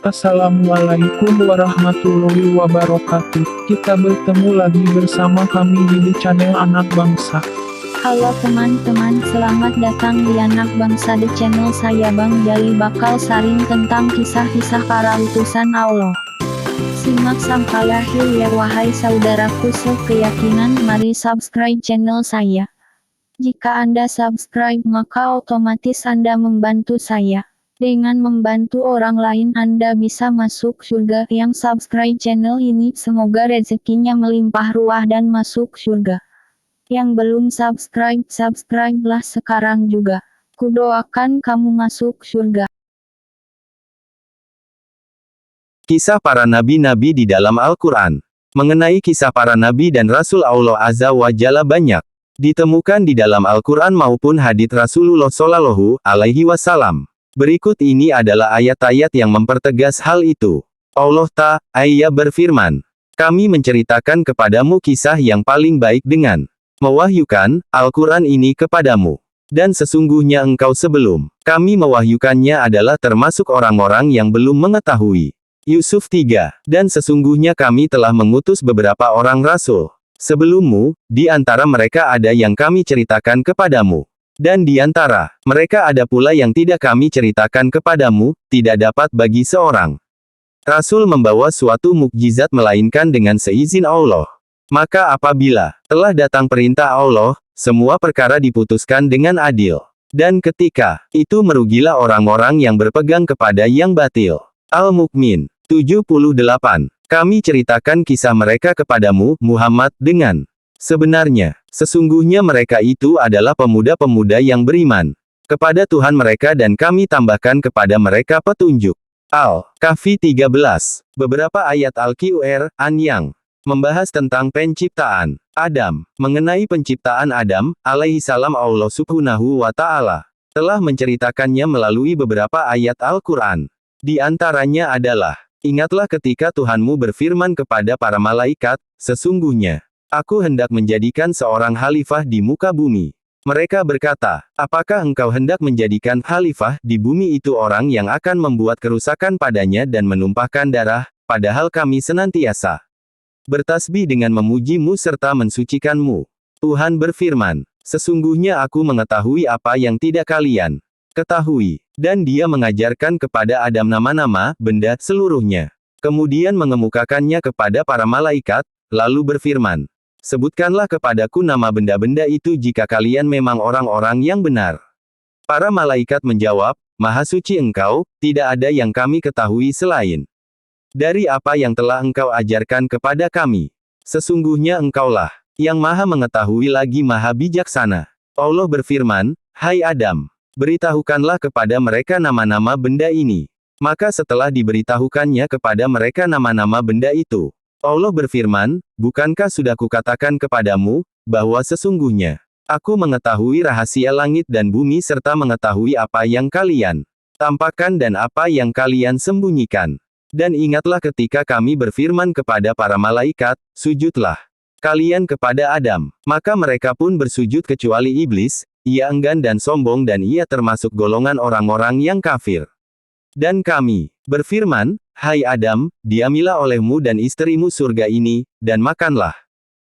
Assalamualaikum warahmatullahi wabarakatuh. Kita bertemu lagi bersama kami di channel Anak Bangsa. Halo teman-teman, selamat datang di Anak Bangsa di channel saya. Bang Jali bakal sharing tentang kisah-kisah para utusan Allah. Simak sampai akhir ya wahai saudaraku sekeyakinan. Mari subscribe channel saya. Jika Anda subscribe maka otomatis Anda membantu saya. Dengan membantu orang lain Anda bisa masuk surga. Yang subscribe channel ini semoga rezekinya melimpah ruah dan masuk surga. Yang belum subscribe, subscribe-lah sekarang juga. Kudoakan kamu masuk surga. Kisah para nabi-nabi di dalam Al-Quran. Mengenai kisah para nabi dan Rasul Allah Azza wa Jalla banyak ditemukan di dalam Al-Quran maupun hadits Rasulullah Shallallahu Alaihi Wasallam. Berikut ini adalah ayat-ayat yang mempertegas hal itu. Allah Ta'ala berfirman, "Kami menceritakan kepadamu kisah yang paling baik dengan mewahyukan Al-Quran ini kepadamu. Dan sesungguhnya engkau sebelum kami mewahyukannya adalah termasuk orang-orang yang belum mengetahui." Yusuf 3. Dan sesungguhnya kami telah mengutus beberapa orang rasul sebelummu, di antara mereka ada yang kami ceritakan kepadamu. Dan di antara mereka ada pula yang tidak kami ceritakan kepadamu, tidak dapat bagi seorang rasul membawa suatu mukjizat melainkan dengan seizin Allah. Maka apabila telah datang perintah Allah, semua perkara diputuskan dengan adil. Dan ketika itu merugilah orang-orang yang berpegang kepada yang batil. Al-Mu'min 78. Kami ceritakan kisah mereka kepadamu, Muhammad, dengan sebenarnya, sesungguhnya mereka itu adalah pemuda-pemuda yang beriman kepada Tuhan mereka dan kami tambahkan kepada mereka petunjuk. Al-Kahfi 13. Beberapa ayat Al-Qur'an yang membahas tentang penciptaan Adam. Mengenai penciptaan Adam, alaihissalam, Allah subhanahu wa ta'ala telah menceritakannya melalui beberapa ayat Al-Quran. Di antaranya adalah, ingatlah ketika Tuhanmu berfirman kepada para malaikat, sesungguhnya Aku hendak menjadikan seorang khalifah di muka bumi. Mereka berkata, apakah engkau hendak menjadikan khalifah di bumi itu orang yang akan membuat kerusakan padanya dan menumpahkan darah, padahal kami senantiasa bertasbih dengan memujimu serta mensucikanmu. Tuhan berfirman, sesungguhnya aku mengetahui apa yang tidak kalian ketahui. Dan dia mengajarkan kepada Adam nama-nama benda seluruhnya. Kemudian mengemukakannya kepada para malaikat, lalu berfirman, sebutkanlah kepadaku nama benda-benda itu jika kalian memang orang-orang yang benar. Para malaikat menjawab, Maha suci engkau, tidak ada yang kami ketahui selain dari apa yang telah engkau ajarkan kepada kami. Sesungguhnya engkaulah yang maha mengetahui lagi maha bijaksana. Allah berfirman, hai Adam, beritahukanlah kepada mereka nama-nama benda ini. Maka setelah diberitahukannya kepada mereka nama-nama benda itu, Allah berfirman, bukankah sudah kukatakan kepadamu, bahwa sesungguhnya aku mengetahui rahasia langit dan bumi serta mengetahui apa yang kalian tampakkan dan apa yang kalian sembunyikan. Dan ingatlah ketika kami berfirman kepada para malaikat, sujudlah kalian kepada Adam. Maka mereka pun bersujud kecuali iblis, ia enggan dan sombong dan ia termasuk golongan orang-orang yang kafir. Dan kami berfirman, hai Adam, diamilah olehmu dan istrimu surga ini, dan makanlah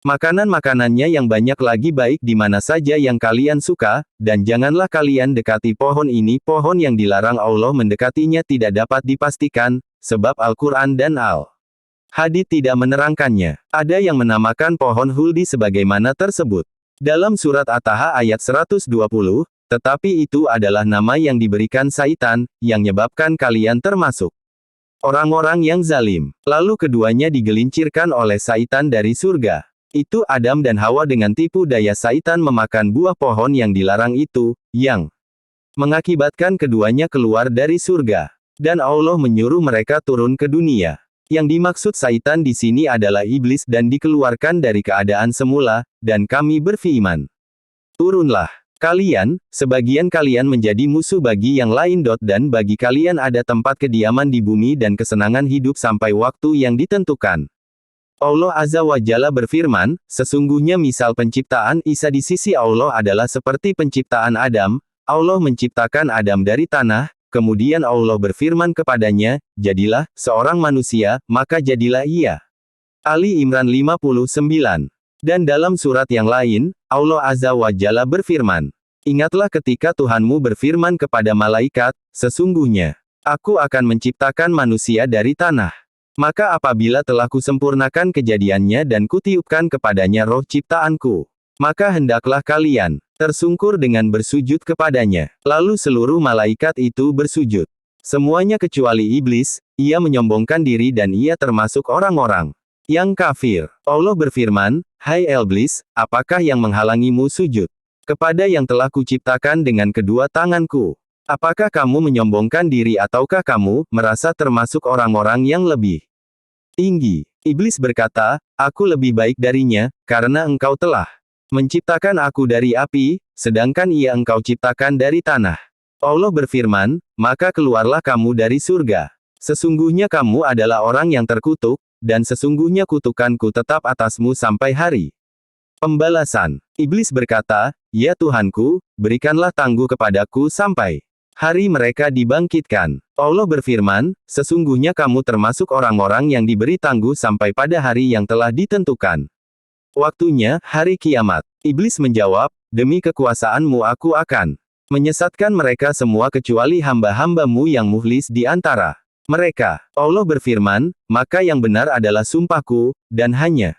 makanan-makanannya yang banyak lagi baik di mana saja yang kalian suka, dan janganlah kalian dekati pohon ini, pohon yang dilarang Allah mendekatinya tidak dapat dipastikan, sebab Al-Quran dan Al-Hadits tidak menerangkannya. Ada yang menamakan pohon huldi sebagaimana tersebut dalam surat At-Taha ayat 120, tetapi itu adalah nama yang diberikan Saitan, yang menyebabkan kalian termasuk orang-orang yang zalim. Lalu keduanya digelincirkan oleh Saitan dari surga. Itu Adam dan Hawa dengan tipu daya Saitan memakan buah pohon yang dilarang itu, yang mengakibatkan keduanya keluar dari surga. Dan Allah menyuruh mereka turun ke dunia. Yang dimaksud Saitan di sini adalah iblis dan dikeluarkan dari keadaan semula, dan kami berfirman, turunlah kalian, sebagian kalian menjadi musuh bagi yang lain. Dan bagi kalian ada tempat kediaman di bumi dan kesenangan hidup sampai waktu yang ditentukan. Allah Azza wa Jalla berfirman, sesungguhnya misal penciptaan Isa di sisi Allah adalah seperti penciptaan Adam. Allah menciptakan Adam dari tanah, kemudian Allah berfirman kepadanya, jadilah seorang manusia, maka jadilah ia. Ali Imran 59. Dan dalam surat yang lain, Allah Azza wa Jalla berfirman, ingatlah ketika Tuhanmu berfirman kepada malaikat, sesungguhnya, aku akan menciptakan manusia dari tanah. Maka apabila telah kusempurnakan kejadiannya dan kutiupkan kepadanya roh ciptaanku, maka hendaklah kalian tersungkur dengan bersujud kepadanya. Lalu seluruh malaikat itu bersujud. Semuanya kecuali iblis, ia menyombongkan diri dan ia termasuk orang-orang yang kafir. Allah berfirman, hai iblis, apakah yang menghalangimu sujud kepada yang telah kuciptakan dengan kedua tanganku? Apakah kamu menyombongkan diri ataukah kamu merasa termasuk orang-orang yang lebih tinggi? Iblis berkata, aku lebih baik darinya, karena engkau telah menciptakan aku dari api, sedangkan ia engkau ciptakan dari tanah. Allah berfirman, maka keluarlah kamu dari surga. Sesungguhnya kamu adalah orang yang terkutuk, dan sesungguhnya kutukanku tetap atasmu sampai hari pembalasan. Iblis berkata, ya Tuhanku, berikanlah tangguh kepadaku sampai hari mereka dibangkitkan. Allah berfirman, sesungguhnya kamu termasuk orang-orang yang diberi tangguh sampai pada hari yang telah ditentukan. Waktunya, hari kiamat. Iblis menjawab, demi kekuasaanmu aku akan menyesatkan mereka semua kecuali hamba-hambamu yang mukhlis di antara mereka. Allah berfirman, maka yang benar adalah sumpahku, dan hanya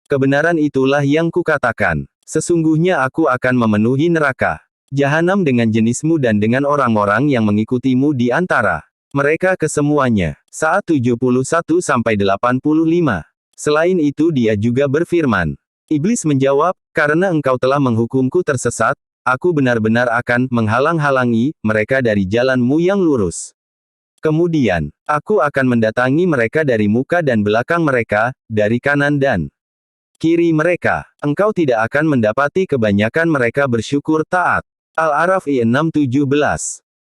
kebenaran itulah yang kukatakan. Sesungguhnya aku akan memenuhi neraka Jahanam dengan jenismu dan dengan orang-orang yang mengikutimu di antara mereka kesemuanya. Saat 71-85. Selain itu dia juga berfirman. Iblis menjawab, karena engkau telah menghukumku tersesat, aku benar-benar akan menghalang-halangi mereka dari jalanmu yang lurus. Kemudian, aku akan mendatangi mereka dari muka dan belakang mereka, dari kanan dan kiri mereka. Engkau tidak akan mendapati kebanyakan mereka bersyukur taat. Al-A'raf 6:17.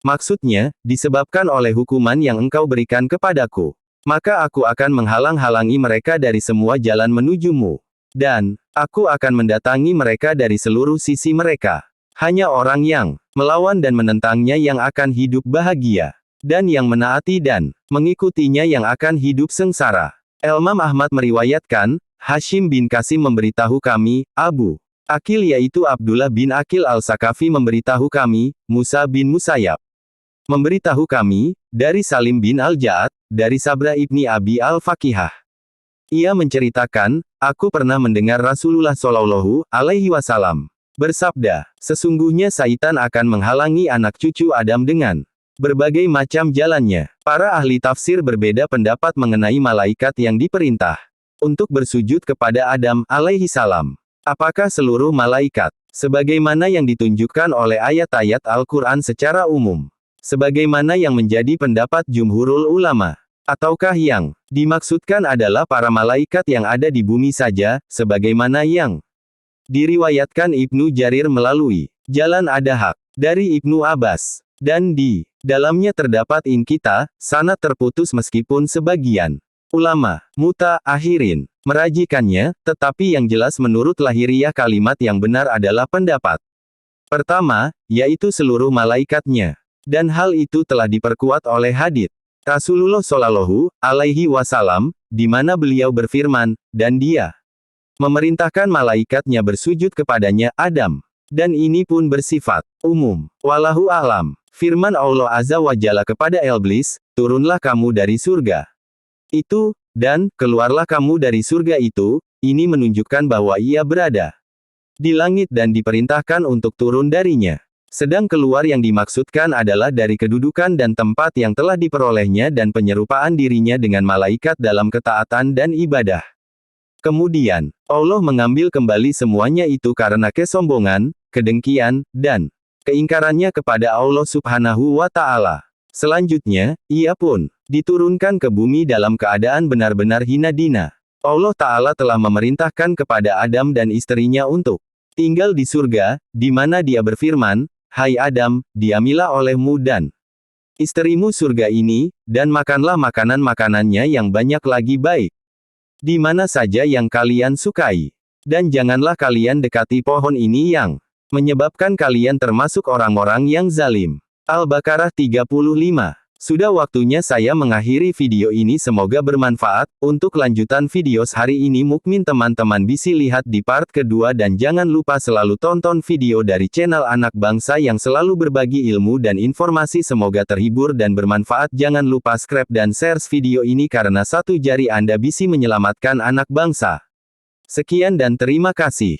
Maksudnya, disebabkan oleh hukuman yang engkau berikan kepadaku, maka aku akan menghalang-halangi mereka dari semua jalan menujumu. Dan, aku akan mendatangi mereka dari seluruh sisi mereka. Hanya orang yang melawan dan menentangnya yang akan hidup bahagia. Dan yang menaati dan mengikutinya yang akan hidup sengsara. Imam Ahmad meriwayatkan, Hashim bin Qasim memberitahu kami, Abu Akil yaitu Abdullah bin Akil al-Sakafi memberitahu kami, Musa bin Musayyab memberitahu kami, dari Salim bin Al-Ja'ad, dari Sabra ibni Abi Al-Fakihah. Ia menceritakan, aku pernah mendengar Rasulullah Shallallahu Alaihi Wasallam bersabda, sesungguhnya Saitan akan menghalangi anak cucu Adam dengan berbagai macam jalannya. Para ahli tafsir berbeda pendapat mengenai malaikat yang diperintah untuk bersujud kepada Adam alaihi salam. Apakah seluruh malaikat, sebagaimana yang ditunjukkan oleh ayat-ayat Al-Quran secara umum? Sebagaimana yang menjadi pendapat jumhurul ulama? Ataukah yang dimaksudkan adalah para malaikat yang ada di bumi saja, sebagaimana yang diriwayatkan Ibnu Jarir melalui Jalan Ad-Dahhak dari Ibnu Abbas. Dan di dalamnya terdapat inkita, sanad terputus meskipun sebagian ulama mutaakhirin merajikannya, tetapi yang jelas menurut lahiriah kalimat yang benar adalah pendapat pertama, yaitu seluruh malaikatnya. Dan hal itu telah diperkuat oleh hadits Rasulullah Shallallahu Alaihi Wasallam, di mana beliau berfirman, dan dia memerintahkan malaikatnya bersujud kepadanya, Adam. Dan ini pun bersifat umum. Wallahu a'lam. Firman Allah Azza wa Jalla kepada iblis, turunlah kamu dari surga itu, dan keluarlah kamu dari surga itu. Ini menunjukkan bahwa ia berada di langit dan diperintahkan untuk turun darinya. Sedang keluar yang dimaksudkan adalah dari kedudukan dan tempat yang telah diperolehnya dan penyerupaan dirinya dengan malaikat dalam ketaatan dan ibadah. Kemudian, Allah mengambil kembali semuanya itu karena kesombongan, kedengkian, dan keingkarannya kepada Allah Subhanahu wa Ta'ala. Selanjutnya, ia pun diturunkan ke bumi dalam keadaan benar-benar hina dina. Allah Ta'ala telah memerintahkan kepada Adam dan istrinya untuk tinggal di surga, di mana dia berfirman, hai Adam, diamilah olehmu dan istrimu surga ini, dan makanlah makanan-makanannya yang banyak lagi baik. Di mana saja yang kalian sukai. Dan janganlah kalian dekati pohon ini yang menyebabkan kalian termasuk orang-orang yang zalim. Al-Baqarah 35. Sudah waktunya saya mengakhiri video ini, semoga bermanfaat. Untuk lanjutan videos hari ini mukmin teman-teman bisa lihat di part kedua dan jangan lupa selalu tonton video dari channel Anak Bangsa yang selalu berbagi ilmu dan informasi, semoga terhibur dan bermanfaat. Jangan lupa subscribe dan share video ini karena satu jari Anda bisa menyelamatkan anak bangsa. Sekian dan terima kasih.